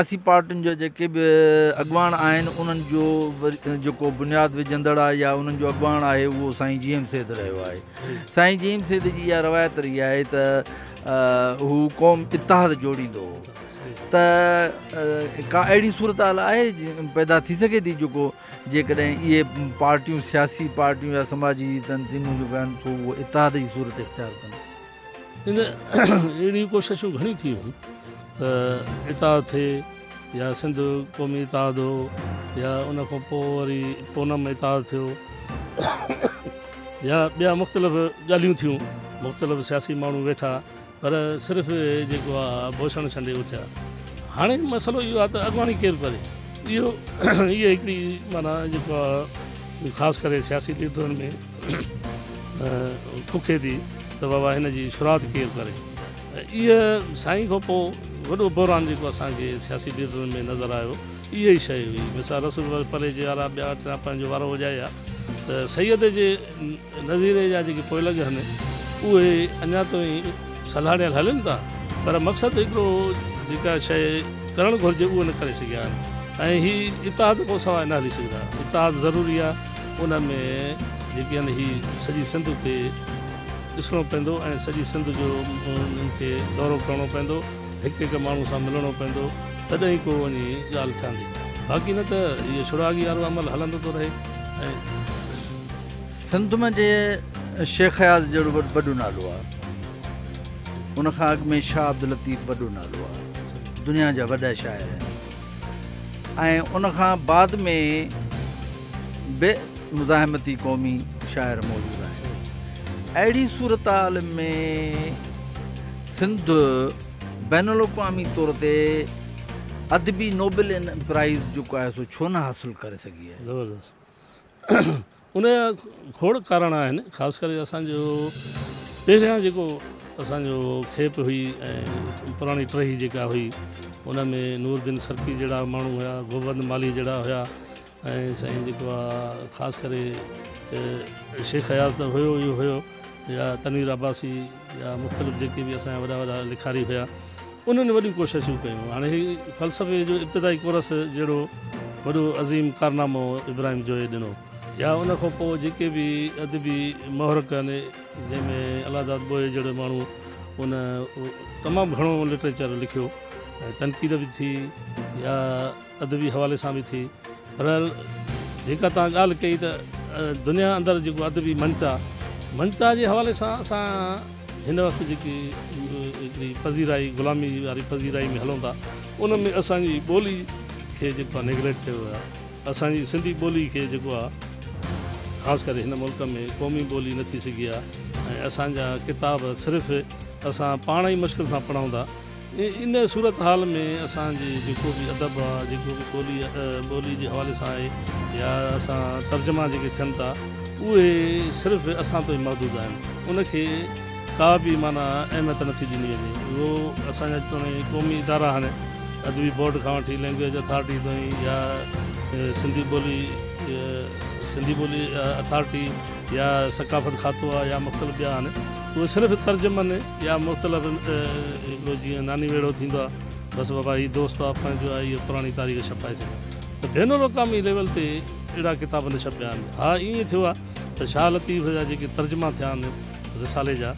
सियासी पार्टियुनि जो जेके बि अॻुवान आहिनि उन्हनि जो जेको बुनियादु विझंदड़ आहे या उन्हनि जो अॻुवान आहे उहो साईं जीएम सेद रहियो आहे। साईं जीएम सेद जी इहा रवायत रही आहे त हू क़ौम इतिहाद जोड़ींदो हो। त का अहिड़ी सूरत हाल आहे पैदा थी सघे थी जेको जेकॾहिं इहे पार्टियूं सियासी पार्टियूं या समाजी तंज़ीमूं जेके आहिनि सो उहो इतिहाद जी सूरत इख़्तियार कनि। अहिड़ियूं कोशिशूं घणी थी वियूं त इतिहाद थिए या सिंध क़ौमी इतिहाद हो या उन खां पोइ वरी पूनम इतिहाद थियो या ॿिया मुख़्तलिफ़ ॻाल्हियूं थियूं, मुख़्तलिफ़ सियासी माण्हू वेठा पर सिर्फ़ु जेको आहे भूषण छंडे उथिया। हाणे मसइलो इहो आहे त अॻुवाणी केरु करे, इहो इहा हिकिड़ी माना जेको आहे ख़ासि करे सियासी लीडरनि में खुखे थी त बाबा हिन जी शुरूआति केरु करे। इहा साईं खां पोइ वॾो बहिरान जेको असांखे सियासी लीडरनि में नज़र आयो इहा ई शइ हुई। मिसाल रसूल परे जे वारा ॿिया टिया पंहिंजो वारो वॼाया त सैयद जे नज़ीरे जा जेके पोइ लॻनि उहे अञा ताईं सलाहियल हलनि था पर मक़सदु हिकिड़ो जेका शइ करणु घुरिजे उहो न करे सघिया आहिनि। ऐं हीअ इतिहाद खां सवाइ न हली सघंदा। इतिहाद ज़रूरी आहे, उन में जेके आहिनि हीअ सॼी सिंध खे ॾिसणो पवंदो ऐं सॼी सिंध जो उन्हनि खे दौरो करिणो पवंदो, हिकु हिकु माण्हू सां मिलणो पवंदो, तॾहिं को वञी ॻाल्हि ठहंदी। बाक़ी न त इहो शुरागी वारो अमल हलंदो थो रहे। ऐं सिंध में जे शेख हयाज़ जहिड़ो वॾो नालो आहे, उनखां अॻु में शाह अब्दुल लतीफ़ वॾो नालो आहे, दुनिया जा वॾा शाइर आहिनि। ऐं उनखां बाद में बे मुज़ाहिमती क़ौमी शाइर मौजूदु आहिनि। अहिड़ी सूरत हाल में सिंध बैनुल अक़वामी तौर ते अदबी नोबल प्राइज़ जेको आहे सो छो न हासिलु करे सघी आहे? ज़बरदस्त उन जा खोड़ कारण आहिनि। ख़ासि करे असांजो पहिरियां जेको असांजो खेप हुई ऐं पुराणी टही जेका हुई उन में नूरुद्दीन सरकी जहिड़ा माण्हू हुया, गोबंद माली जहिड़ा हुया ऐं साईं जेको आहे ख़ासि करे शेख हयाज़ त हुयो इहो हुयो या तनवीर अब्बासी या मुख़्तलिफ़ जेके बि असांजा वॾा वॾा लिखारी हुया उन्हनि वॾियूं कोशिशूं कयूं। हाणे हीउ फ़लसफ़े जो इब्तिदाई कोर्स जहिड़ो वॾो अज़ीम कारनामो इब्राहिम जोए ॾिनो या उन खां पोइ जेके बि अदबी महरक आहिनि जंहिंमें अलादाद बोए जहिड़ो माण्हू उन तमामु घणो लिटरेचर लिखियो, तनक़ीद बि थी या अदबी हवाले सां बि थी। पर जेका तव्हां ॻाल्हि कई त दुनिया अंदरि जेको अदबी मंचा जे हवाले सां असां हिन वक़्तु जेकी हिकिड़ी पज़ीराई ग़ुलामी वारी पज़ीराई में हलूं था उन में असांजी ॿोली खे जेको आहे नेग्लेक्ट कयो आहे। असांजी सिंधी ॿोली खे जेको आहे ख़ासि करे हिन मुल्क में क़ौमी ॿोली न थी सघी आहे ऐं असांजा किताब सिर्फ़ु असां पाण ई मुश्किल सां पढ़ूं था। इन सूरत हाल में असांजी जेको बि अदब आहे, जेको बि ॿोली जे हवाले सां आहे या असां तर्जुमा जेके थियनि था उहे सिर्फ़ु असां ताईं महदूदु आहिनि, उनखे का बि माना अहमियत नथी ॾिनी वञे। उहो असांजा क़ौमी इदारा आहिनि, अदबी बोर्ड खां वठी लैंग्वेज अथॉरिटी ताईं या सिंधी ॿोली अथॉरिटी या सकाफ़त खातो आहे या मुख़्तलिफ़ ॿिया आहिनि, उहे सिर्फ़ु तर्जुमनि या मुख़्तलिफ़ हिकिड़ो जीअं नानी वेड़ो थींदो आहे बसि बाबा हीअ दोस्त आहे पंहिंजो आहे इहा पुराणी तारीख़ छपाए छॾियो। त बैनुल अक़वामी लेवल ते अहिड़ा किताब न छपिया आहिनि। हा ईअं थियो आहे त शाह लतीफ़ जा जेके तर्जुमा थिया आहिनि रिसाले जा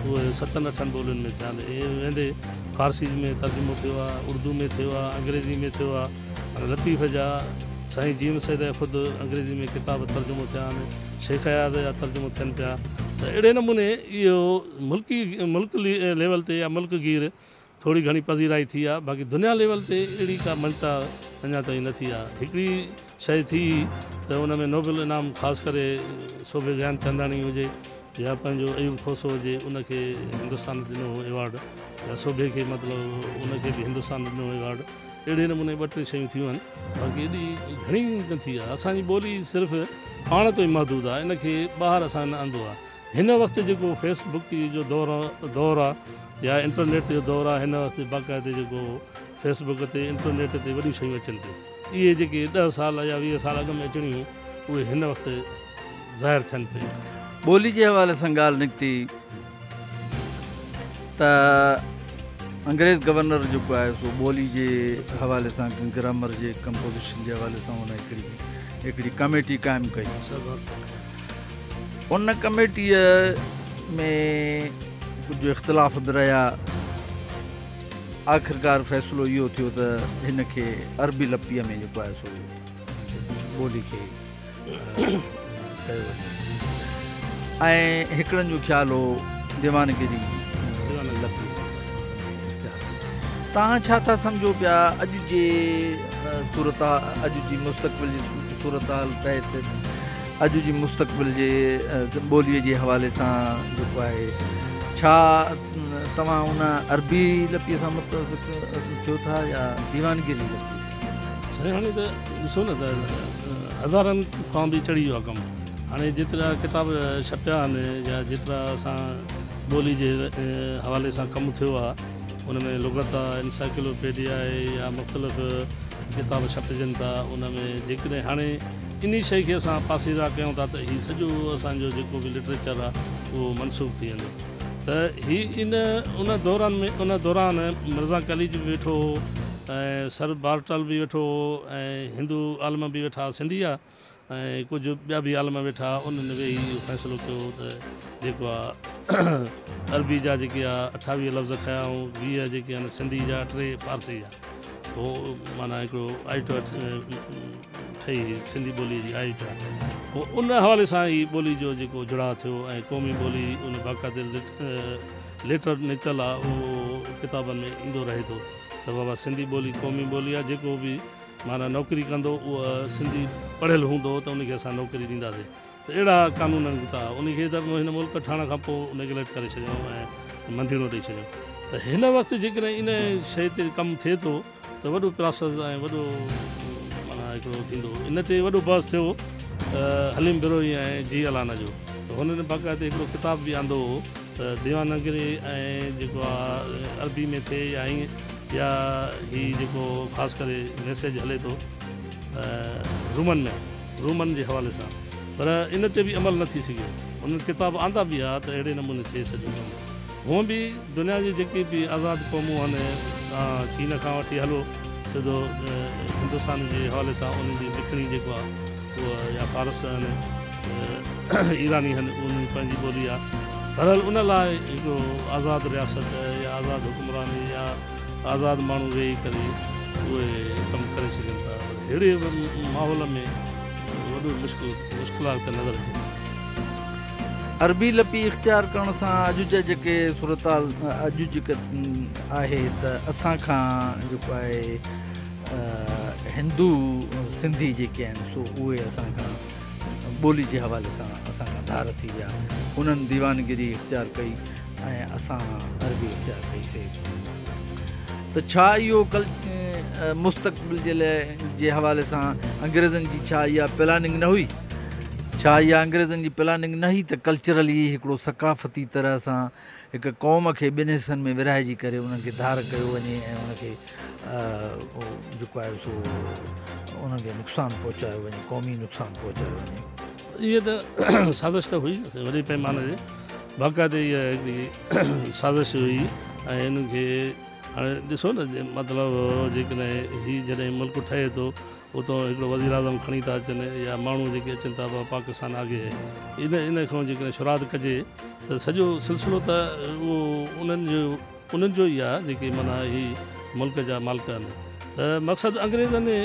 उहे 7-8 ॿोलियुनि में थिया आहिनि। इहे वेंदे फ़ारसी में तर्जुमो थियो आहे, उर्दू में थियो आहे, अंग्रेज़ी में थियो आहे। हाणे लतीफ़ जा साईं जीम सैद ख़ुदि अंग्रेज़ी में किताब तर्जुमो थिया आहिनि, शेख हयाज़ जा तर्जुमो थियनि पिया। त अहिड़े नमूने इहो मुल्क लेवल ते या मुल्क गीर थोरी घणी पज़ीराई थी आहे। बाक़ी दुनिया लेवल ते अहिड़ी का मंचा अञा ताईं न थी आहे। हिकिड़ी शइ थी त उन में नोबल इनाम ख़ासि करे सोभे ज्ञानचंदाणी हुजे या पंहिंजो अयूब खोसो हुजे उनखे हिंदुस्तान ॾिनो एवॉर्ड या सोभे खे मतिलबु उनखे बि हिंदुस्तान ॾिनो एवॉर्ड। अहिड़े नमूने 2-3 शयूं थियूं आहिनि, बाक़ी एॾी घणी न थी आहे। असांजी ॿोली सिर्फ़ु पाण ताईं महदूदु आहे, इनखे ॿाहिरि असां न आंदो आहे। हिन वक़्तु जेको फेसबुक जो दौरु आहे या इंटरनेट जो दौरु आहे, हिन वक़्तु बाक़ाइदे जेको फेसबुक ते इंटरनेट ते वॾियूं शयूं अचनि थियूं। इहे जेके 10 साल या 20 साल अॻु में अचणियूं हुयूं उहे हिन वक़्तु ज़ाहिर थियनि पियूं। ॿोली जे हवाले सां ॻाल्हि निकिती त अंग्रेज़ गवर्नर जेको आहे सो ॿोली जे हवाले सां ग्रामर जे कंपोज़िशन जे हवाले सां हुन हिकिड़ी कमेटी क़ाइमु कई। उन कमेटीअ में कुझु इख़्तिलाफ़ बि रहिया। आख़िरकार फ़ैसिलो इहो थियो त हिन खे अरबी लपीअ में जेको आहे सो ॿोली खे कयो वञे। ऐं हिकिड़नि जो ख़्यालु हो दीवानगिरी लपी। तव्हां छा था सम्झो पिया अॼु जे सूरत अॼु जी मुस्तक़बिल जी सूरत हाल तहत अॼु जी मुस्तक़बिल जे ॿोलीअ जे हवाले सां जेको आहे छा तव्हां उन अरबी लपीअ सां मुतफ़िक़ थियो था या दीवानगिरी लपी? साईं हाणे त ॾिसो न त हज़ारनि खां बि चढ़ी वियो आहे कमु। हाणे जेतिरा किताब छपिया आहिनि या जेतिरा असां ॿोली जे हवाले सां कमु थियो आहे उन में लुग़त आहे, इंसाइक्लोपीडिया आहे या मुख़्तलिफ़ किताब छपजनि था। उन में जेकॾहिं हाणे इन शइ खे असां पासीरा कयूं था त हीउ सॼो असांजो जेको बि लिटरेचर आहे उहो मनसूख़ थी वेंदो। त हीउ उन दौरान मिर्ज़ा कलीज बि वेठो हो ऐं सर बार्टल बि वेठो हो ऐं हिंदू आलम बि वेठा सिंधी आहे ऐं कुझु ॿिया बि आलम वेठा। उन्हनि वेही इहो फ़ैसिलो कयो त जेको आहे अरबी जा जेके आहे 28 लफ़्ज़ खयाऊं, 20 जेके आहिनि सिंधी जा, 3 फारसी जा। पोइ माना हिकिड़ो आइट ठही सिंधी ॿोलीअ जी आइट आहे। पोइ उन हवाले सां ई ॿोली जो जेको जुड़ाव थियो ऐं क़ौमी ॿोली उन बाक़ाइदे लेटर निकितल आहे उहो किताबनि में ईंदो रहे थो त बाबा सिंधी ॿोली क़ौमी ॿोली आहे। जेको बि माना नौकिरी कंदो उहा सिंधी पढ़ियलु हूंदो त उनखे असां नौकिरी ॾींदासीं। त अहिड़ा कानून था उनखे त हिन मुल्क ठाहिण खां पोइ नेगलेक्ट करे छॾियूं ऐं मंदिरो ॾेई छॾियूं। त हिन वक़्तु जेकॾहिं इन शइ ते कमु थिए थो त वॾो प्रोसेस ऐं वॾो माना हिकिड़ो थींदो। इन ते वॾो बहस थियो हलीम बिरोई ऐं जी अलाना जो। त हुननि बाक़ाइदे हिकिड़ो किताब बि आंदो हो त देवानगिरी ऐं जेको आहे अरबी में थिए या हीउ जेको ख़ासि करे मैसेज हले थो रूमन जे हवाले सां, पर इन ते बि अमल न थी सघियो। उन्हनि किताब आंदा बि आहे त अहिड़े नमूने थिए सॼो कमु। हूअं बि दुनिया जी जेके बि आज़ादु क़ौमूं आहिनि चीन खां वठी हलो सिधो हिंदुस्तान जे हवाले सां उन्हनि जी लिखणी जेको आहे उहा या फारस आहिनि ईरानी आहिनि उन्हनि पंहिंजी ॿोली आहे। बहरहाल उन लाइ हिकिड़ो आज़ादु रियासत या आज़ादु हुकुमरानी या आज़ादु माण्हू वेही करे उहे कमु करे सघनि था। अहिड़े माहौल में वॾो मुश्किलात नज़र अचे। अरबी लपी इख़्तियार करण सां अॼु जा जेके सूरत हाल अॼु जेके आहे त असांखां जेको आहे हिंदू सिंधी जेके आहिनि सो उहे असांखां ॿोली जे हवाले सां असांखां धार थी विया। उन्हनि दीवानगिरी इख़्तियार कई ऐं असां अरबी इख़्तियार कईसीं। त छा इहो मुस्तक़बिल जे हवाले सां अंग्रेज़नि जी छा इहा प्लानिंग न हुई? छा इहा अंग्रेज़नि जी प्लानिंग न हुई त कल्चरली हिकिड़ो सकाफ़ती तरह सां हिकु क़ौम खे ॿिनि हिसनि में विरहाइजी करे उन्हनि खे धार कयो वञे ऐं उनखे जेको आहे सो उनखे नुक़सानु पहुचायो वञे, क़ौमी नुक़सानु पहुचायो वञे? इहे त साज़िश त हुई वॾे पैमाने ते बाक़ाइदे इहा हिकिड़ी साज़िश हुई ऐं इनखे हाणे ॾिसो न मतिलबु जेकॾहिं हीउ जॾहिं मुल्क ठहे थो उतां हिकिड़ो वज़ीर आज़म खणी था अचनि या माण्हू जेके अचनि था पाकिस्तान आगे इन खां जेकॾहिं शुरूआति कजे त सॼो सिलसिलो त उहो उन्हनि जो ई आहे जेके माना हीउ मुल्क जा मालिक आहिनि। त मक़सदु अंग्रेज़नि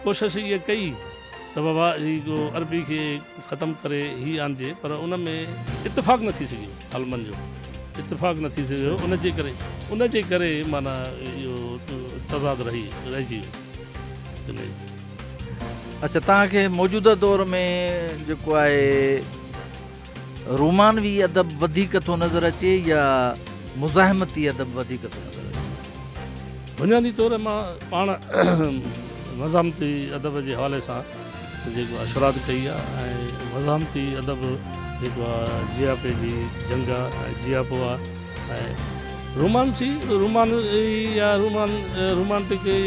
कोशिशि इहा कई त बाबा हीउ अरबी खे ख़तमु करे हीउ आणिजे, पर उन में इतफ़ाक़ न थी सघियो, आलमनि जो इतफ़ाक़ न थी सघियो। उनजे करे माना इहो तज़ाद रहिजी वियो। अच्छा, तव्हांखे मौजूदा दौर में जेको आहे रोमानवी अदब वधीक थो नज़र अचे या मुज़ाहिमती अदब वधीक थो नज़र अचे? बुनियादी तौर मां पाण मज़ाहिमती अदब जे हवाले सां जेको आहे शुरूआति कई आहे ऐं मज़ाहिमती अदब जेको आहे जियापे जी जंग आहे ऐं जियापो आहे ऐं रोमांटिक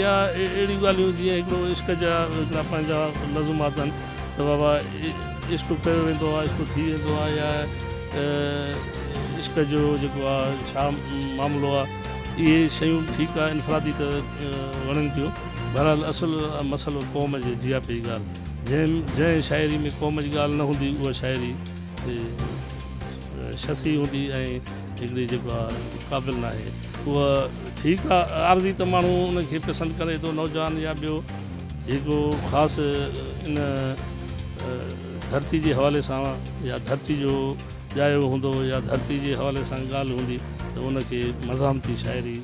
या अहिड़ियूं ॻाल्हियूं जीअं हिकिड़ो इश्क जा हिकिड़ा पंहिंजा नज़ुमात आहिनि त बाबा इश्क कयो वेंदो आहे, इश्क थी वेंदो आहे या इश्क जो जेको आहे छा मामिलो आहे। त इहे शयूं ठीकु आहे इनफरादी त वणनि थियूं। बहरहाल असुलु मसइलो क़ौम जे जिया पई ॻाल्हि, जंहिं शाइरी में क़ौम जी ॻाल्हि न हूंदी उहा शाइरी शसी हूंदी ऐं हिकिड़ी जेको आहे क़ाबिल न आहे उहा ठीकु आहे। आरज़ी त माण्हू उनखे पसंदि करे थो, नौजवान या ॿियो जेको ख़ासि इन धरती जे हवाले सां या धरती जो ॼायो हूंदो या धरती जे हवाले सां ॻाल्हि हूंदी त उनखे मज़ामती शाइरी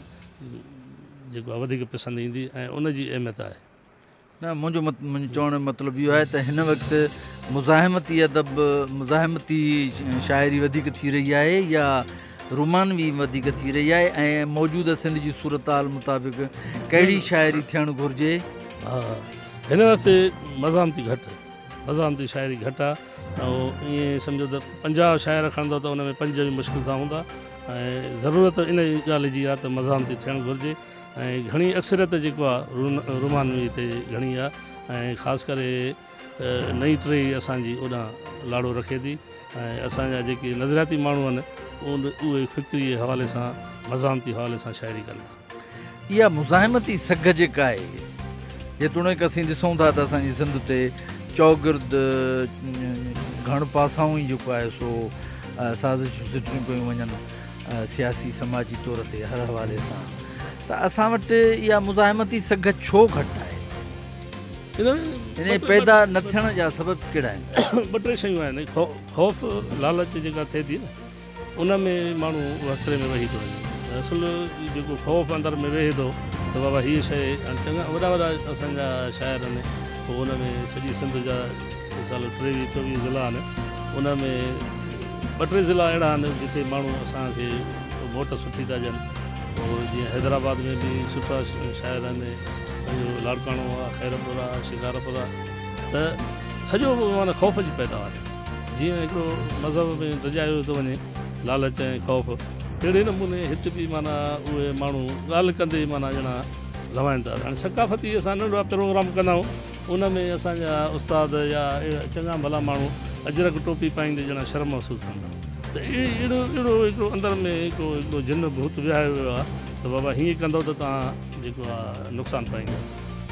जेको आहे वधीक पसंदि ईंदी ऐं उनजी अहमियत आहे। न मुंहिंजो चवण जो मतिलबु इहो आहे त हिन वक़्तु मुज़ाहिमती शाइरी वधीक थी रही आहे या रुमानवी वधीक थी रही आहे, ऐं मौजूदा सिंध जी सूरत हाल मुताबिक़ कहिड़ी शाइरी थियणु घुरिजे? हा, हिन वास्ते मज़ामती शाइरी घटि आहे। ऐं ईअं सम्झो त 50 शाइर खणंदो त उन में 5 बि मुश्किल सां हूंदा ऐं ज़रूरत इन ॻाल्हि जी आहे त मज़ामती थियणु घुरिजे। ऐं घणी अक्सरियत जेको आहे रुमानवी ते घणी आहे ऐं ख़ासि करे नई टही असांजी ओॾां लाड़ो रखे थी ऐं असांजा जेके नज़रियाती माण्हू आहिनि उहे फ़िक्री हवाले सां मज़ामती हवाले सां शाइरी कनि था। इहा मुज़ाहिमती सघ जेका आहे, जेतोणीकि असीं ॾिसूं था त असांजी सिंध ते चौगिर्द घण पासाऊं ई जेको आहे सो साज़िशूं सिटियूं कयूं वञनि सियासी समाजी तौर ते हर हवाले सां, त असां वटि इहा मुज़ाहिमती सघ छो घटि आहे? इन पैदा न थियण जा सबब कहिड़ा आहिनि? 2-3 शयूं आहिनि। ख़ौफ़ लालच जेका थिए थी न उन में माण्हू खतरे में वही थो वञे। असुलु जेको ख़ौफ़ अंदरि में वेहे थो त बाबा हीअ शइ चङा वॾा असांजा शाइर आहिनि, पोइ उन में सॼी सिंध जा मिसाल 23-24 ज़िला आहिनि, उन में 2-3 ज़िला अहिड़ा आहिनि जिते माण्हू असांखे वोट सुठी था ॾियनि। पोइ जीअं हैदराबाद में बि सुठा शाइर आहिनि, पंहिंजो लाड़काणो आहे, ख़ैरपुर आहे, शिकारपुर आहे, त सॼो माना ख़ौफ़ जी पैदावार आहे। जीअं हिकिड़ो मज़हब में रजायो थो वञे लालच ऐं ख़ौफ़, अहिड़े नमूने हिते बि माना उहे माण्हू ॻाल्हि कंदे माना ॼणा रवाइनि था। हाणे सकाफ़ती असां नंढा प्रोग्राम कंदा आहियूं, उन में असांजा उस्ताद या चङा भला माण्हू अजरक टोपी पाईंदे ॼणा शर्म महसूसु कंदा, त अहिड़ो हिकिड़ो अंदरि में हिकिड़ो जिन भूत विहायो वियो आहे त बाबा हीअं कंदो त तव्हां जेको आहे नुक़सानु पाईंदो।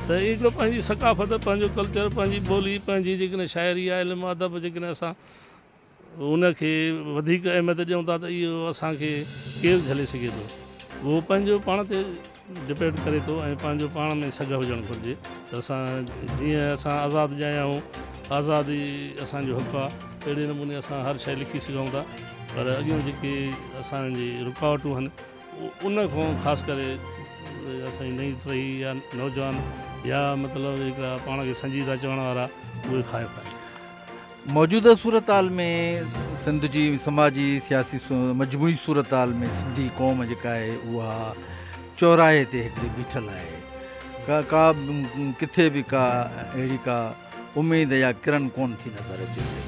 त हिकिड़ो पंहिंजी सकाफ़त, पंहिंजो कल्चर, पंहिंजी ॿोली, पंहिंजी जेकॾहिं शाइरी आहे, इल्मु अदब, जेकॾहिं असां उनखे वधीक अहमियत ॾियूं था त इहो असांखे केरु झले सघे थो। उहो पंहिंजो पाण ते डिपेंड करे थो ऐं पंहिंजो पाण में सघ हुजणु घुरिजे। त असां जीअं असां आज़ादु ॼाया आहियूं, आज़ादी असांजो हक़ु आहे, अहिड़े नमूने असां हर शइ लिखी सघूं था, पर अॻियूं जेके असांजी रुकावटूं आहिनि उन खां ख़ासि करे असांजी नई टही या नौजवान या मतिलबु हिकिड़ा पाण खे संजीदा चवण वारा उहे खाइफ़ आहिनि। मौजूदा सूरत हाल में सिंध जी समाजी सियासी मजमूई सूरत हाल में सिंधी क़ौम जेका आहे उहा चौराहे ते हिकिड़ी बीठल आहे, का किथे बि का अहिड़ी का उमेद या किरन कोन थी नज़र अचे पई।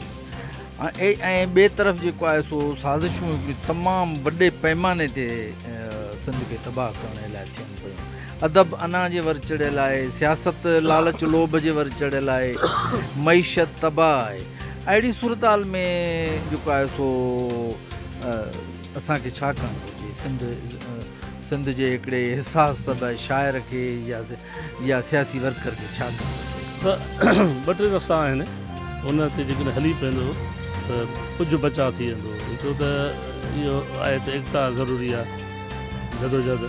ऐं ॿिए तरफ़ जेको आहे सो साज़िशूं हिकिड़ी तमामु वॾे पैमाने ते सिंध खे तबाह करण लाइ थियनि पियूं। अदब अना जे वर चढ़ियल आहे, सियासत लालच लोभ जे वर चढ़ियल आहे, मईशत तबाह आहे। अहिड़ी सूरत हाल में जेको आहे सो असांखे छा करणु घुरिजे? सिंध जे हिकिड़े हिसास तबह शाइर खे या सियासी वर्कर खे छा करणु घुरिजे? 2-3 रस्ता आहिनि, उन ते जेकॾहिं हली पवंदो त कुझु बचाव थी वेंदो। हिकिड़ो त इहो आहे त एकता ज़रूरी आहे, जदोजहद,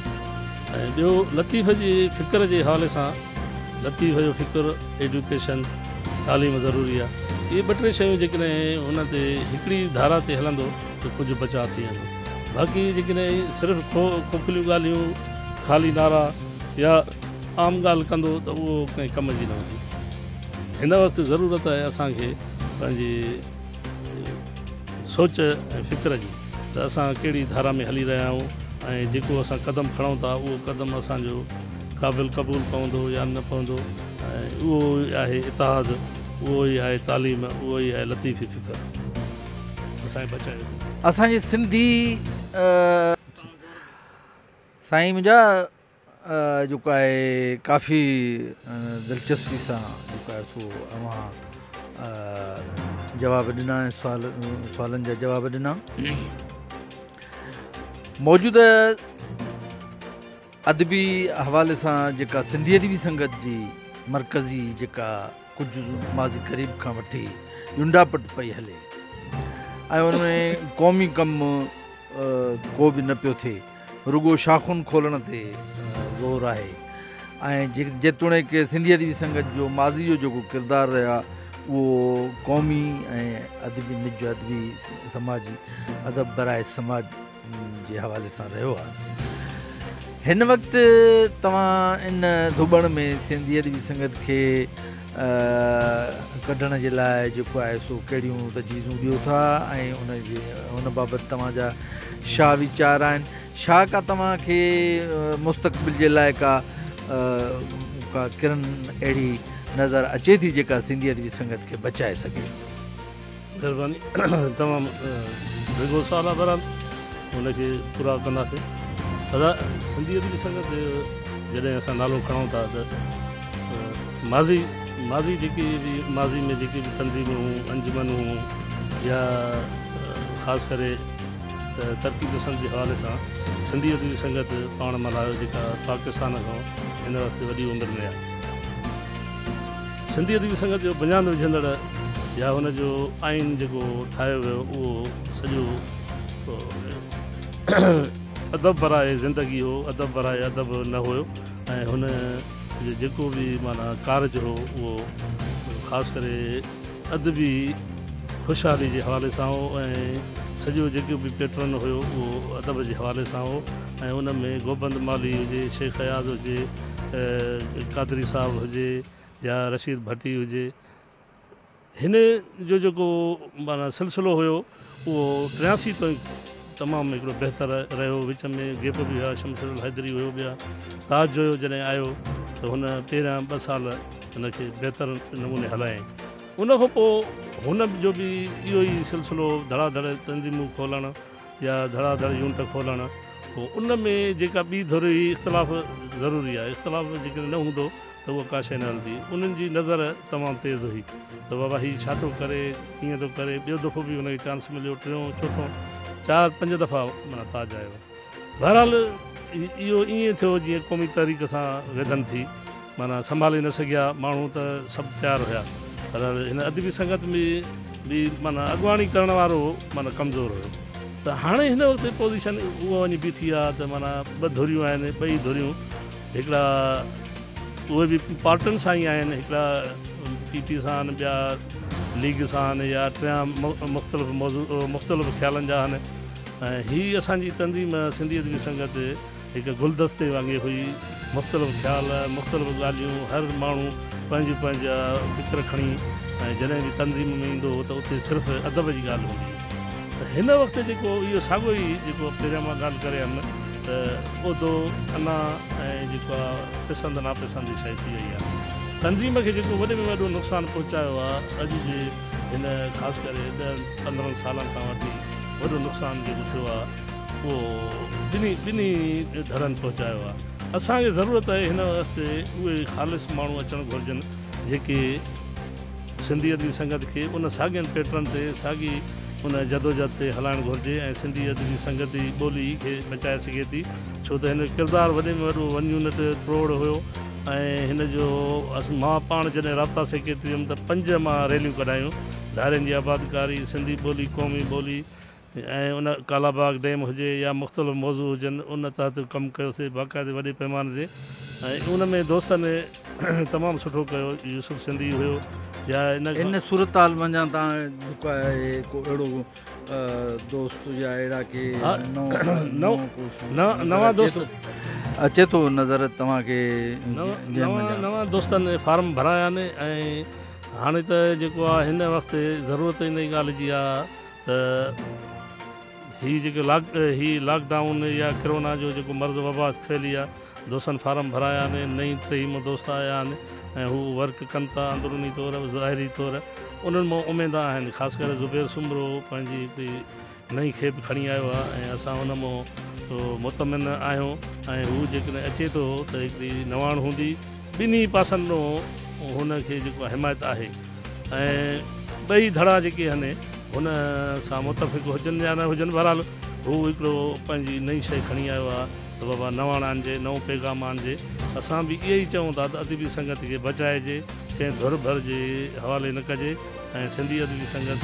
ऐं ॿियो लतीफ़ जी फ़िक्र जे हवाले सां लतीफ़ जो फ़िक्र, एजुकेशन, तालीम ज़रूरी आहे। इहे 2-3 शयूं जेकॾहिं हुन ते हिकिड़ी धारा ते हलंदो त कुझु बचाव थी वेंदो। बाक़ी जेकॾहिं सिर्फ़ु खोखलियूं ॻाल्हियूं, ख़ाली नारा या आम ॻाल्हि कंदो त उहो कंहिं कम जी न हूंदी। हिन वक़्तु ज़रूरत आहे असांखे पंहिंजी सोच ऐं फ़िक्र जी, त असां कहिड़ी धारा में हली रहिया आहियूं ऐं जेको असां क़दम खणूं था उहो क़दम असांजो क़ाबिल क़बूल पवंदो या न पवंदो। ऐं उहो ई आहे इतिहाद, उहो ई आहे तालीम, उहो ई आहे लतीफ़ी फ़िक्र असांखे बचाए। असांजे सिंधी साईं मुंहिंजा जेको आहे काफ़ी दिलचस्पी सां जेको आहे सो अवां जवाब ॾिना ऐं सुवालनि जा जवाब ॾिना। मौजूदा अदबी हवाले सां जेका सिंधी अदबी संगत जी मरकज़ी जेका कुझु माज़ी क़रीब खां वठी यूंडापट पई हले ऐं उन में क़ौमी कमु को बि न पियो थिए, रुगो शाख़ुनि खोलण ते ज़ोर आहे। ऐं जेतोणीकि सिंधी अदबी संगत जो माज़ी जो जेको किरदारु रहिया उहो क़ौमी ऐं अदबी निज अदबी समाजी अदब बराए समाज जे हवाले सां रहियो आहे। हिन वक़्तु तव्हां इन धुबण में सिंधी अदबी संगत खे कढण जे लाइ जेको आहे सो कहिड़ियूं तजवीज़ूं ॾियो था ऐं उन बाबति तव्हांजा छा वीचार आहिनि? छा का तव्हांखे मुस्तक़बिल जे लाइ का किरण अहिड़ी नज़र अचे थी जेका सिंधी अदबी संगत खे बचाए सघे? महिरबानी, तमामु रिगो सवाल आहे, बराबरि हुनखे पूरा कंदासीं। दादा, सिंधी अदबी संगत जॾहिं असां नालो खणूं था त माज़ी जेकी बि माज़ी में जेकी बि तंज़ीमूं अंजुमनूं या ख़ासि करे तरक़ी पसंद जे हवाले सां सिंधी अदबी संगत पाण मल्हायो जेका पाकिस्तान खां हिन वक़्तु वॾी उमिरि में आहे। सिंधी अदबी संगत जो बुनियादु विझंदड़ या हुनजो आइन जेको ठाहियो वियो उहो सॼो अदब बराए ज़िंदगी हो, अदब बराए अदब न हुयो ऐं हुन जेको बि माना कारज हो उहो ख़ासि करे अदबी ख़ुशहाली जे हवाले सां हो ऐं सॼो जेको बि पैटर्न हुयो उहो अदब जे हवाले सां हो ऐं उन में गोबंद माली हुजे, शेख हयात हुजे, कादरी साहब हुजे या रशीद भट्टी हुजे, हिन जो जेको माना सिलसिलो हुयो उहो 83 ताईं तमामु हिकिड़ो बहितर रहियो। विच में गेप बि हुया, शमशुल हैदरी हुयो ॿिया, ताज जो जॾहिं आयो त हुन पहिरियां 2 साल हुनखे बहितर नमूने हलायईं। उन खां पोइ हुन जो बि इहो ई सिलसिलो धड़ाधड़ तंज़ीमूं खोलणु या धड़ाधड़ यूनिट खोलणु, पोइ उन में जेका ॿी धुर हुई इख़्तिलाफ़ ज़रूरी आहे, इख़्तिलाफ़ जेकॾहिं न हूंदो त उहा का शइ न हलंदी। उन्हनि जी नज़र तमामु तेज़ हुई त बाबा हीउ छा थो करे, कीअं थो करे। ॿियो दफ़ो बि हुनखे चांस मिलियो, टियों चोथों 4-5 दफ़ा माना ताज आयो। बहरहाल इहो ईअं थियो जीअं क़ौमी तहरीक सां वेदन थी, माना संभाले न सघिया माण्हू त सभु तयारु हुया, पर हिन अदबी संगत में बि माना अॻुवाणी करण वारो माना कमज़ोर हुयो। त हाणे हिन वक़्तु पोज़ीशन उहा वञी बीठी आहे त माना 2 धुरियूं आहिनि, 2 धुरियूं, हिकिड़ा उहे बि पार्टियुनि सां ई आहिनि, हिकिड़ा PP सां आहिनि, ॿिया लीग सां आहिनि या 3 मुख़्तलिफ़ ख़्यालनि जा आहिनि। ऐं हीअ असांजी तंज़ीम सिंधी अदबी संगत हिकु गुलदस्ते वांगुरु हुई, मुख़्तलिफ़ ख़्याल, मुख़्तलिफ़ ॻाल्हियूं, हर माण्हू पंहिंजा फ़िक्र खणी ऐं जॾहिं बि तंज़ीम में ईंदो हो त उते सिर्फ़ु अदब जी ॻाल्हि हूंदी हुई। त हिन वक़्तु जेको इहो साॻियो ई जेको पहिरियां मां ॻाल्हि करे आयुमि त उहिदो अना ऐं जेको आहे पसंदि नापसंदि जी शइ थी वई आहे। तंज़ीम खे जेको वॾे में वॾो नुक़सानु पहुचायो आहे अॼु जे हिन ख़ासि करे 10-15 सालनि खां वठी वॾो नुक़सानु जेको थियो आहे उहो ॿिन्ही धरनि पहुचायो आहे। असांखे ज़रूरत आहे हिन वक़्तु उहे ख़ालिस माण्हू अचणु घुरिजनि जेके सिंधी अदबी संगत खे उन साॻियनि पैटर्न ते साॻी उन जदोजहद ते हलाइणु घुरिजे ऐं सिंधी अदबी संगत जी ॿोली खे बचाए सघे थी, छो त हिन किरदारु वॾे में वॾो 1 यूनिट प्रोड़ हुयो। ऐं हिन जो मां पाण जॾहिं राब्ता सेक्रेटरी हुयुमि त 5 मां रैलियूं कढायूं, धारियुनि जी आबादकारी, सिंधी ॿोली, क़ौमी ॿोली ऐं उन कालाबाग डैम हुजे या मुख़्तलिफ़ मौज़ू हुजनि, उन तहत कमु कयोसीं बाक़ाइदे वॾे पैमाने ते। ऐं उन में दोस्तनि तमामु सुठो कयो, यूसुफ सिंधी हुयो या इन सूरत हाल वञा तव्हां जेको आहे को अहिड़ो दोस्त या अहिड़ा के नवां दोस्त अचे थो नज़र तव्हांखे? नवां दोस्तनि फार्म भराया आहिनि ऐं हाणे त जेको आहे हिन वक़्तु ज़रूरत इन ॻाल्हि जी आहे त हीअ जेके लॉकडाउन या कोरोना जो जेको मर्ज़ वबा फैली आहे, दोस्तनि फार्म भराया आहिनि, 2-3 दोस्त आया आहिनि ऐं हू वर्क कनि था अंदरूनी तौर ज़ाहिरी तौर। उन्हनि मां उमेद आहिनि, ख़ासि करे ज़ुबैर सुमरो पंहिंजी हिकिड़ी नई खेप खणी आयो आहे ऐं असां उन मां मुतमिन आहियूं ऐं हू जेकॾहिं अचे थो त हिकिड़ी नवाण हूंदी। ॿिन्ही पासनि ॾों हुनखे जेको हिमायत आहे ऐं 2 धड़ा जेके आहिनि हुन सां मुतफ़िक़ हुजनि या न हुजनि, बहरहाल हू हिकिड़ो पंहिंजी नई शइ खणी आयो आहे त बाबा नवां आणिजे, नओं पैगाम आणिजे। असां बि इहे ई चऊं था त अदबी संगत खे बचाइजे, कंहिं धुर भर जे हवाले न कजे ऐं सिंधी अदबी संगत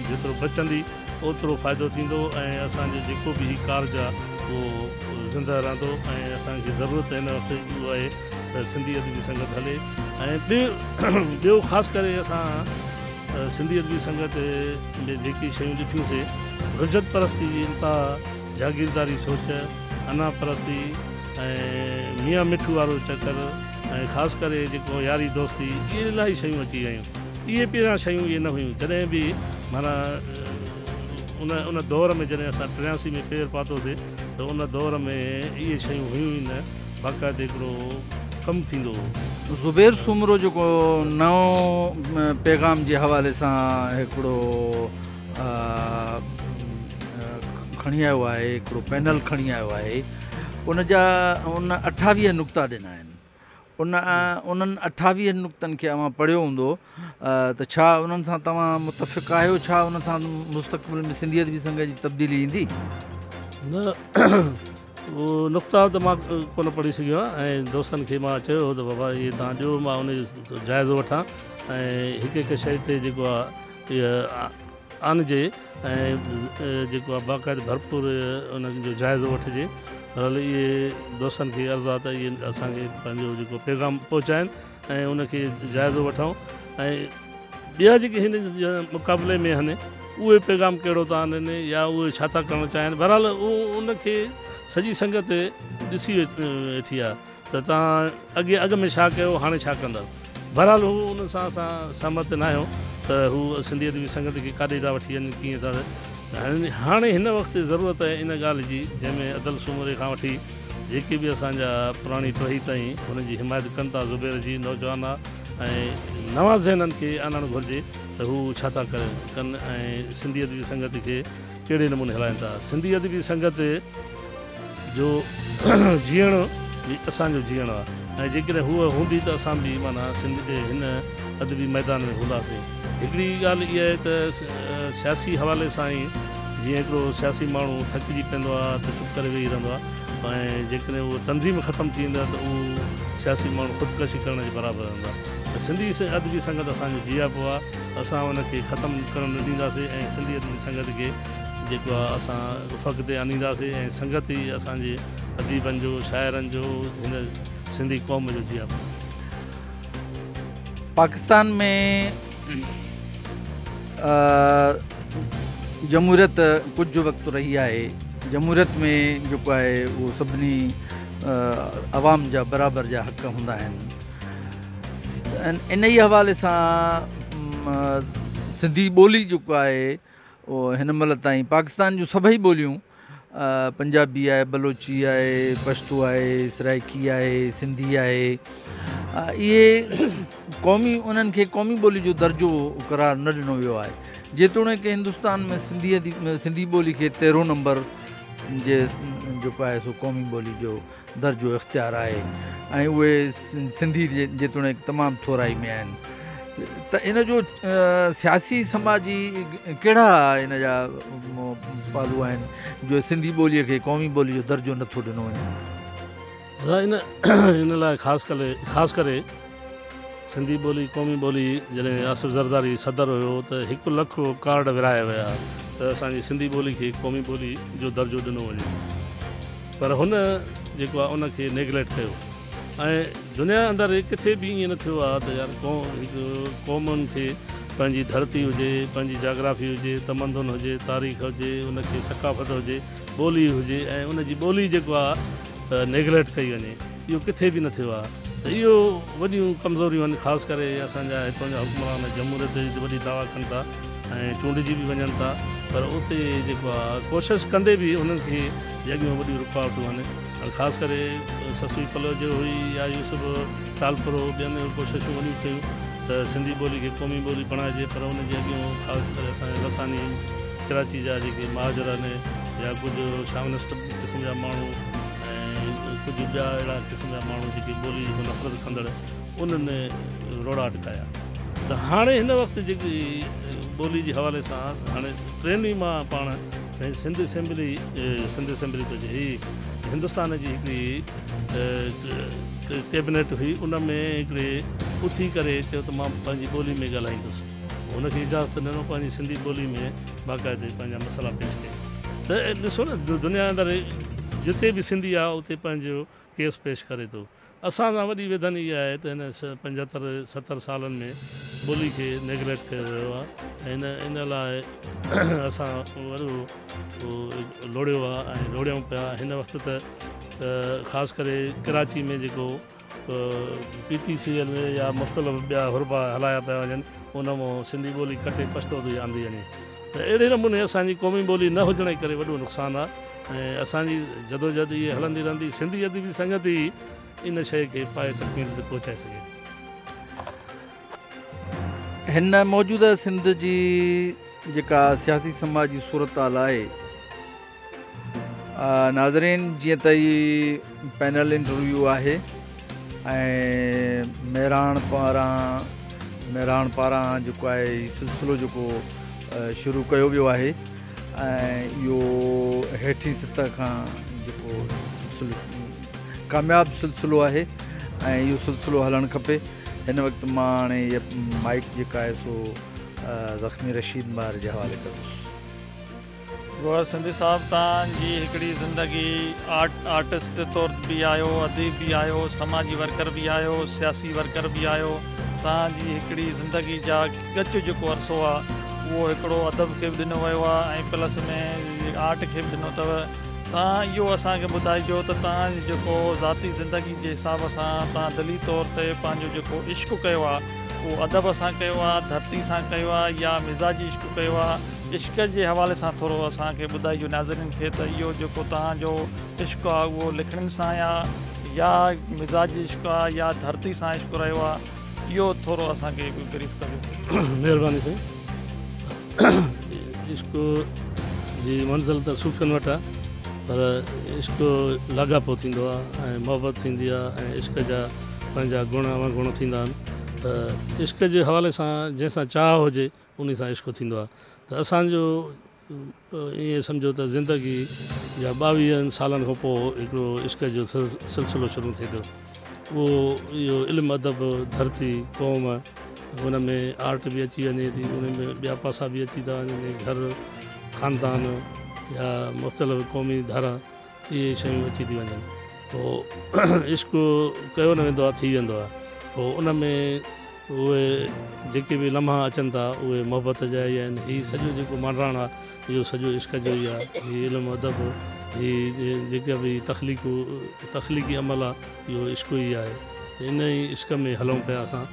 जेतिरो बचंदी ओतिरो फ़ाइदो थींदो ऐं असांजो जेको बि कारज आहे उहो ज़िंदा रहंदो ऐं असांखे ज़रूरत हिन वक़्तु उहो आहे त सिंधी अदबी संगत हले। ऐं ॿियो ख़ासि करे असां सिंधी अदबी संगत में जेकी शयूं ॾिठियूंसीं, रुजत परस्ती जी इंतिहा, जागीरदारी सोच, अना परस्ती ऐं मियां मिठू वारो चकर ऐं ख़ासि करे जेको यारी दोस्ती, इहे इलाही शयूं अची वियूं। इहे पहिरियां शयूं इहे न हुयूं। जॾहिं बि माना उन दौर में जॾहिं असां 83 में पेर पातोसीं त उन दौर में इहे शयूं हुयूं ई न, बाक़ाइदे हिकिड़ो कमु थींदो हो। ज़ुबैर सुमरो जेको नओं पैगाम जे हवाले सां हिकिड़ो खणी आयो आहे, हिकिड़ो पैनल खणी आयो आहे, उन 28 नुक़्ता ॾिना आहिनि। उन्हनि 28 नुक़्तनि खे अवां पढ़ियो हूंदो त छा उन्हनि सां तव्हां मुतफ़िक़ आहियो? छा उन सां मुस्तक़बिल में सिंधी अदबी संगत जी तब्दीली ईंदी? न, उहो नुक़्ता त मां कोन पढ़ी सघियो आहियां ऐं दोस्तनि खे मां चयो त बाबा इहे तव्हां ॾियो, मां उन जो जाइज़ो वठां ऐं हिकु हिकु शइ ते जेको आहे इहा आणिजे ऐं जेको आहे बाक़ाइदे भरपूर उनजो जाइज़ो वठिजे। बहरहाल इहे दोस्तनि खे अर्ज़ु आहे त इहे असांखे पंहिंजो जेको पैगाम पहुचाइनि ऐं उनखे जाइज़ो वठूं ऐं ॿिया जेके हिन मुक़ाबले में आहिनि उहे पैगाम कहिड़ो था आणनि या उहे छा था करणु चाहिनि। बहरहाल उनखे सॼी संगत ॾिसी वेठी आहे त तव्हां अॻु में छा कयो, हाणे छा कंदव। बहरहाल हू उन सां असां सहमत न आहियूं त हू सिंधी अदबी संगत खे काॾे था वठी वञनि, कीअं था। हाणे हिन वक़्तु ज़रूरत आहे इन ॻाल्हि जी जंहिंमें अदल सूमरे खां वठी जेके बि असांजा पुराणी टही ताईं हुनजी हिमायत कनि था ज़ुबैर जी, नौजवान आहे ऐं नवां ज़हननि खे आणणु घुरिजे त हू छा था कनि ऐं सिंधी अदबी संगत खे कहिड़े नमूने हलाइनि था। सिंधी अदबी संगत जो जीअणु असांजो जीअणु आहे ऐं जेकॾहिं हूअ हूंदी त असां बि माना सिंधी हिन अदबी मैदान में हूंदासीं। हिकिड़ी ॻाल्हि इहा आहे त सियासी हवाले सां ई जीअं हिकिड़ो सियासी माण्हू थकिजी पवंदो आहे त चुप करे वेही रहंदो आहे ऐं जेकॾहिं उहो तंज़ीम ख़तमु थी वेंदो आहे त उहो सियासी माण्हू ख़ुदकशी करण जे बराबरि रहंदो आहे। त सिंधी अदबी संगत असांजो जीआपो आहे, असां उनखे ख़तमु करणु न ॾींदासीं ऐं सिंधी अदबी संगत खे जेको आहे असां उफ़क़ ते आणींदासीं ऐं संगत ई असांजे अदीबनि जो, शाइरनि जो, हिन सिंधी क़ौम जो जीआपो। पाकिस्तान में जमहूरियत कुझु वक़्तु रही आहे। जमहूरियत में जेको आहे उहो सभिनी अवाम जा बराबरि जा हक़ हूंदा आहिनि। इन ई हवाले सां सिंधी ॿोली जेको आहे उहो हिन महिल ताईं पाकिस्तान जूं सभई ॿोलियूं, पंजाबी आहे, बलोची आहे, पश्तो आहे, सराइकी आहे, सिंधी आहे, इहे उन्हनि खे क़ौमी ॿोली जो दर्जो क़रार न ॾिनो वियो आहे। जेतोणीकि हिंदुस्तान में सिंधी ॿोली खे 13 नंबर जे जेको आहे सो क़ौमी ॿोली जो दर्जो इख़्तियार आहे ऐं उहे सिंधी जेतोणीकि तमामु थोराई में आहिनि। त इन जो सियासी समाजी कहिड़ा इन जा पालू आहिनि जो सिंधी ॿोलीअ खे क़ौमी ॿोली जो दर्जो नथो ॾिनो वञे? इन लाइ ख़ासि करे सिंधी ॿोली क़ौमी ॿोली जॾहिं आसिफ़ ज़रदारी सदर हुयो त 1 लख कार्ड विराया विया त असांजी सिंधी ॿोली खे क़ौमी ॿोली जो दर्जो ॾिनो वञे, पर हुन जेको आहे उनखे नेग्लेक्ट कयो ऐं दुनिया अंदरि किथे बि ईअं न थियो आहे त यार क़ौमुनि खे पंहिंजी धरती हुजे, पंहिंजी जाग्राफी हुजे, तमंदन हुजे, तारीख़ हुजे, उनखे सकाफ़त हुजे, ॿोली हुजे ऐं उनजी ॿोली जेको आहे नेग्लेक्ट कई वञे, इहो किथे बि न थियो आहे। त इहो वॾियूं कमज़ोरियूं आहिनि। ख़ासि करे असांजा हितां जा हुक्मरान जमहूरियत जी वॾी दावा कनि था ऐं चूंडिजी बि वञनि था, पर उते जेको आहे कोशिशि कंदे बि उन्हनि खे जॻहियूं वॾियूं रुकावटूं आहिनि। ख़ासि करे ससुई पलो जो हुई या यूसुफ तालपुरो ॿियनि कोशिशूं वॾियूं कयूं त सिंधी ॿोली खे क़ौमी ॿोली बणाइजे, पर उनजी अॻियूं ख़ासि करे असांजे लसानी कराची जा जेके महाजर आहिनि या कुझु शावनिस्ट क़िस्म जा माण्हू ऐं कुझु ॿिया अहिड़ा क़िस्म जा माण्हू जेके ॿोली जी नफ़रत कंदड़ उन्हनि रोड़ा अटकाया। त हाणे हिन वक़्तु जेकी ॿोली जे हवाले सां हाणे 3 मां पाण सिंध असेंबली त ही हिंदुस्तान जी हिकिड़ी कैबिनेट हुई, उन में हिकिड़े उथी करे चयो त मां पंहिंजी ॿोली में ॻाल्हाईंदुसि। हुनखे इजाज़त ॾिनो पंहिंजी सिंधी ॿोली में बाक़ाइदे पंहिंजा मसइला पेश कया। त ॾिसो न दुनिया अंदरि जिते बि सिंधी आहे उते पंहिंजो केस पेश करे थो। असां सां वॾी विधन इहा आहे त हिन 75-70 सालनि में ॿोली खे नेग्लेक्ट कयो वियो आहे ऐं इन लाइ असां वॾो लोड़ियो आहे ऐं लोड़ियूं पिया। हिन वक़्तु त ख़ासि करे कराची में जेको PTCL या मुख़्तलिफ़ ॿिया हुरबा हलाया पिया वञनि, उन मां सिंधी ॿोली कटे पछतो थी आंदी वञे। त अहिड़े नमूने असांजी क़ौमी ॿोली न हुजण जे करे वॾो नुक़सानु आहे ऐं असांजी जदोजहद इहे हलंदी रहंदी। सिंधियत जी संगत ई इन शइ खे पाए तकमील ते पहुचाए सघे थी। हिन मौजूदा सिंध जी जेका सियासी समाज जी सूरत हाल आहे, नाज़रीन जीअं त इहा पैनल इंटरव्यू आहे ऐं मेराण पारां जेको आहे सिलसिलो जेको शुरू कयो वियो आहे ऐं इहो हेठी सतह खां जेको कामयाबु सिलसिलो आहे ऐं इहो सिलसिलो हलणु खपे। हिन वक़्तु मां हाणे इहा माइक जेका आहे सो ज़ख़्मी रशीद मार जे हवाले कंदुसि। गौहर सिंधी साहिबु, तव्हांजी हिकिड़ी ज़िंदगी आर्टिस्ट तौर बि आहियो, अदीब बि आहियो, समाजी वर्कर बि आहियो, सियासी वर्कर बि आहियो। तव्हांजी हिकिड़ी ज़िंदगी जा गच जेको अरसो आहे उहो हिकिड़ो अदब खे बि ॾिनो वियो आहे ऐं प्लस में आर्ट खे बि ॾिनो अथव। तव्हां इहो असांखे ॿुधाइजो त तव्हांजी जेको ज़ाती ज़िंदगी जे हिसाब सां तव्हां दिली तौर ते पंहिंजो जेको इश्क़ कयो आहे उहो अदब सां कयो आहे, धरती सां कयो आहे या मिज़ाजी इश्क़ कयो आहे। इश्क़ जे हवाले सां थोरो असांखे ॿुधाइजो नाज़रीन खे त इहो जेको तव्हांजो इश्क़ आहे उहो लिखण सां या मिज़ाजी इश्क़ आहे या धरती सां इश्क़ रहियो आहे, इहो थोरो असांखे ब्रीफ कजो। महिरबानी साईं। इश्क़ जी मंज़िल त सूफ़ियुनि वटि आहे, पर इश्क़ लाॻापो थींदो आहे ऐं मोहबत थींदी आहे ऐं इश्क़ जा पंहिंजा गुण अवगुण थींदा आहिनि। त इश्क़ जे हवाले सां जंहिंसां चाह हुजे उन सां इश्क़ थींदो आहे। त असांजो ईअं सम्झो त ज़िंदगी जा 22 सालनि खां पोइ हिकिड़ो इश्क़ जो सिलसिलो शुरू थिए थो। उहो इहो इल्मु अदब धरती क़ौम, हुन में आर्ट बि अची वञे थी, उन में ॿिया पासा बि अची था वञनि, घर ख़ानदान या मुख़्तलिफ़ क़ौमी धारा, इहे शयूं अची थी वञनि। पोइ इश्क़ कयो न वेंदो आहे, थी वेंदो आहे। पोइ उन में उहे जेके बि लम्हा अचनि था उहे मोहबत जा ई आहिनि। हीउ सॼो जेको मांडराण आहे इहो सॼो इश्क़ जो ई आहे। हीउ इल्मु अदब, हीउ जेका बि तख़लीक़ी अमल आहे इहो इश्क़ ई आहे। इन ई इश्क़ में हलूं पिया असां।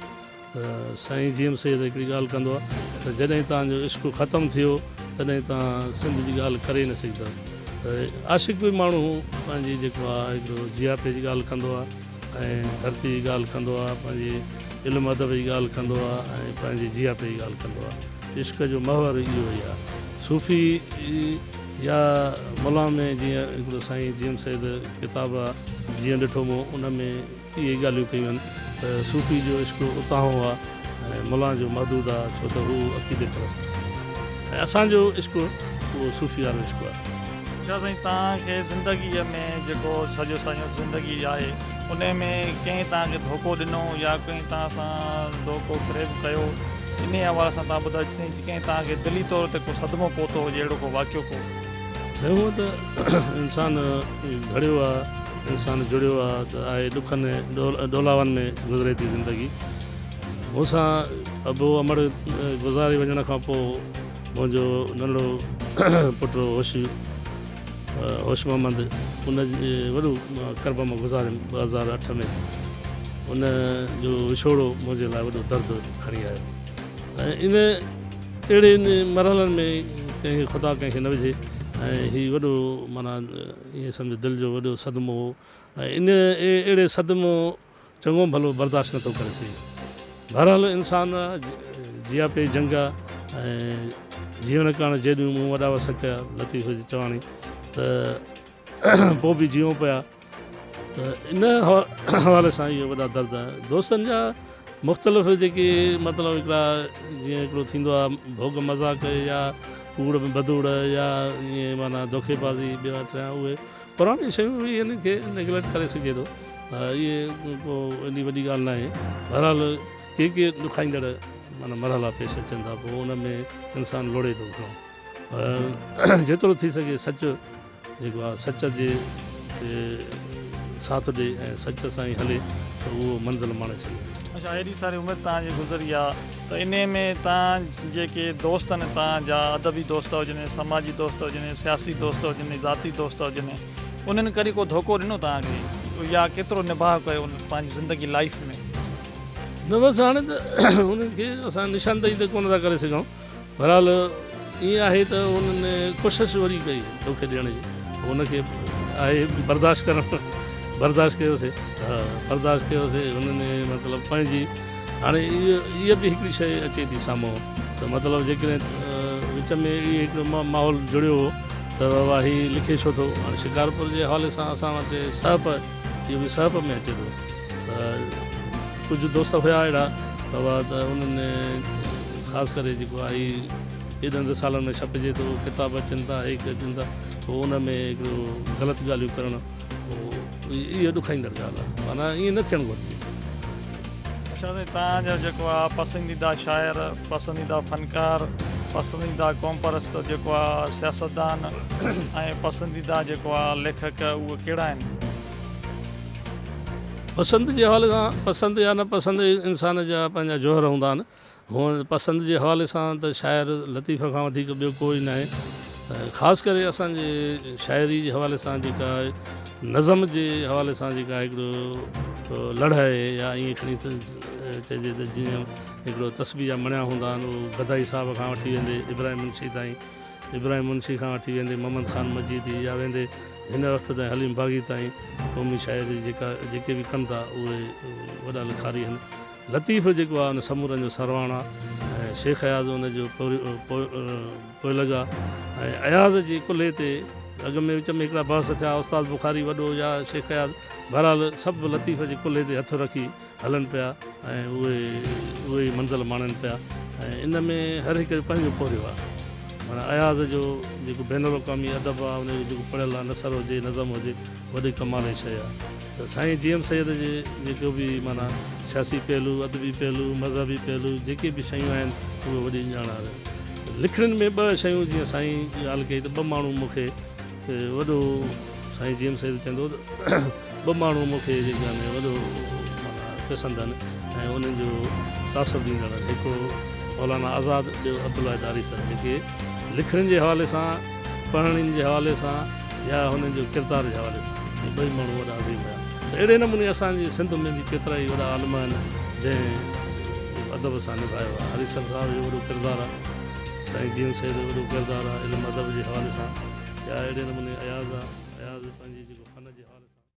साईं GM सैयद हिकिड़ी ॻाल्हि कंदो आहे त जॾहिं तव्हांजो इश्क़ ख़तमु थियो तॾहिं तव्हां सिंध जी ॻाल्हि करे न सघंदा। त आशिक़ बि माण्हू पंहिंजी जेको आहे हिकिड़ो जियापे जी ॻाल्हि कंदो आहे ऐं धरती जी ॻाल्हि कंदो आहे, पंहिंजी इल्मु अदब जी ॻाल्हि कंदो आहे ऐं पंहिंजी जियापे जी ॻाल्हि कंदो आहे। इश्क़ जो महवर इहो ई आहे। सूफ़ी या मुला में जीअं हिकिड़ो साईं GM सैयद किताबु आहे, जीअं ॾिठो मूं उन में इहे ॻाल्हियूं कयूं आहिनि त सूफ़ी जो इश्क़ उतां आहे ऐं मुला जो महदूद आहे, छो त हू अक़ीदे परस्त आहे ऐं असांजो इश्क़ उहो सूफ़ी वारो इश्क़ आहे। छा साईं तव्हांखे ज़िंदगीअ में जेको सॼो असांजो ज़िंदगी आहे उन में कंहिं तव्हांखे धोखो ॾिनो या कंहिं तव्हां सां धोखो फ़रेब कयो, इन हवाले सां तव्हां ॿुधायो कंहिं तव्हांखे दिली तौर ते को सदमो पहुतो हुजे, अहिड़ो को वाक़ियो को? हूअं त इंसान घड़ियो आहे, इंसान जुड़ियो आहे त आहे ॾुखनि डोलावनि में गुज़रे थी ज़िंदगी। मूंसां अबो अमड़ गुज़ारे वञण खां पोइ मुंहिंजो नंढड़ो पुटु होश मोहम्मद, उन वॾो करब मां गुज़ारियुमि 2008 में। उन जो विछोड़ो मुंहिंजे लाइ वॾो दर्द खणी आयो ऐं इन अहिड़े मरहलनि में कंहिंखे ख़ुदा कंहिंखे न विझे ऐं हीउ वॾो माना ईअं सम्झो दिलि जो वॾो सदमो हो ऐं इन अहिड़े सदमो चङो भलो बर्दाश्त नथो करे सघे। बहरहाल इंसान जियापे जंग ऐं जीवन करण जेॾियूं मूं वॾा वस कया लतीफ़ चवाणी त पोइ बि जियूं पिया। त इन हवाले सां इहे वॾा दर्द आहे। दोस्तनि जा मुख़्तलिफ़ जेके मतिलबु हिकिड़ा जीअं हिकिड़ो थींदो आहे भोग मज़ाक़ या कूड़ में बदूड़ या ईअं माना धोखेबाज़ी ॿिया टिया, पुराणी शयूं बि हिन खे नेग्लेक्ट करे सघे थो, इहे को एॾी वॾी ॻाल्हि न आहे। बहरहाल के ॾुखाईंदड़ माना मरहला पेश अचनि था, पोइ उन में इंसानु लोड़े थो खणो, जेतिरो थी सघे सच जेको आहे सच जे साथ ॾे ऐं सच सां ई हले त उहो मंज़िल माणे सघे। अच्छा, एॾी सारी उमिरि तव्हांजी गुज़री आहे, त इन में तव्हां जेके दोस्त आहिनि तव्हांजा, अदबी दोस्त हुजनि, समाजी दोस्त हुजनि, सियासी दोस्त हुजनि, ज़ाती दोस्त हुजनि, उन्हनि कॾहिं को धोखो ॾिनो तव्हांखे, या केतिरो निभाउ कयो उन पंहिंजी ज़िंदगी लाइफ में? न बसि हाणे त उन्हनि खे असां निशानदेही त कोन था करे सघूं। बहरहाल ईअं आहे त उन्हनि कोशिशि वरी कई धोखे ॾियण जी, हुनखे आहे बर्दाश्त कयोसीं, बर्दाश्त कयोसीं। हुननि मतिलबु पंहिंजी हाणे इहा बि हिकिड़ी शइ अचे थी साम्हूं, त मतिलबु जेकॾहिं विच में इहो हिकिड़ो माहौल जुड़ियो हो त बाबा हीउ लिखे छो थो। हाणे शिकारपुर जे हवाले सां असां वटि सहप, इहो बि सहप में अचे थो, त कुझु दोस्त हुया अहिड़ा बाबा त उन्हनि ख़ासि करे जेको आहे एॾनि सालनि में छपिजे थो, किताब अचनि था, हिकु अचनि था, पोइ उन में हिकिड़ो ग़लति ॻाल्हियूं करणु, इहो ॾुखाईंदड़ ॻाल्हि आहे, माना ईअं न थियणु घुरिजे। अच्छा, तव्हांजो जेको आहे पसंदीदा शाइर, पसंदीदा फनकार, पसंदीदा क़ौम परस्त जेको आहे सियासतदान ऐं पसंदीदा जेको आहे लेखक, उहे कहिड़ा आहिनि? पसंदि जे हवाले सां पसंदि या न पसंदि इंसान जा पंहिंजा जौहर हूंदा आहिनि। हूअं पसंदि जे हवाले सां त शाइर लतीफ़ खां वधीक ॿियो कोई न आहे। ख़ासि करे असांजे शाइरी जे हवाले सां जेका आहे, नज़म जे हवाले सां जेका हिकिड़ो लड़ आहे, या ईअं खणी चइजे त जीअं हिकिड़ो तस्बीह जा मणिया हूंदा आहिनि, उहो गदाई साहिब खां वठी वेंदे इब्राहिम मुंशी ताईं, इब्राहिम मुंशी खां वठी वेंदे मोहम्मद ख़ान मजीदी, या वेंदे हिन वक़्त ताईं हलीम बाग़ी ताईं क़ौमी शाइरी जेके बि कनि था उहे वॾा लिखारी आहिनि। लतीफ़ जेको आहे उन समूरनि जो सरवाणा, ऐं शेख अयाज़ उनजो पोइ लॻा, ऐं अयाज़ जे कुल्हे ते अॻ में विच में हिकिड़ा बहस थिया, उस्ताद बुखारी वॾो या शेख अयाज़, बहरहाल सभु लतीफ़ जे कुल्हे ते हथु रखी हलनि पिया, ऐं उहे ई मंज़िल माणनि पिया। ऐं इन में हर हिकु पंहिंजो पोरियो आहे, माना अयाज़ जो जेको बैनुल अक़वामी अदब आहे, उनजो जेको पढ़ियल आहे, नसर हुजे, नज़म हुजे, वॾी कमाल जी शइ आहे। त साईं जीएम सैयद जे जेको बि माना सियासी पहलू, अदबी पहलू, मज़हबी पहलू, जेके बि शयूं आहिनि उहे वॾी ॼाण आहे। लिखणनि में ॿ शयूं, जीअं साईं ॻाल्हि कई त ॿ माण्हू मूंखे वॾो, साईं जीएम सैयद चवंदो त ॿ माण्हू मूंखे जेके आहिनि वॾो माना पसंदि आहिनि, ऐं उन्हनि जो तासुर ॾींदड़ आहिनि। हिकिड़ो मौलाना आज़ाद, ॿियो अब्दुल्ला दारी साहिब, जेके लिखण जे हवाले सां, पढ़ण जे हवाले सां, या हुननि जो किरदार जे हवाले सां, ॿई माण्हू वॾा अज़ीम हुया। त अहिड़े नमूने असांजी सिंध में बि केतिरा ई वॾा आलिम आहिनि जंहिं अदब सां निभायो आहे। हरीशर साहिब जो वॾो किरदारु आहे, साईं जीएम सैयद जो वॾो किरदारु आहे इल्मु अदब जे हवाले सां, या अहिड़े नमूने अयाज़ आहे, अयाज़ पंहिंजी जेको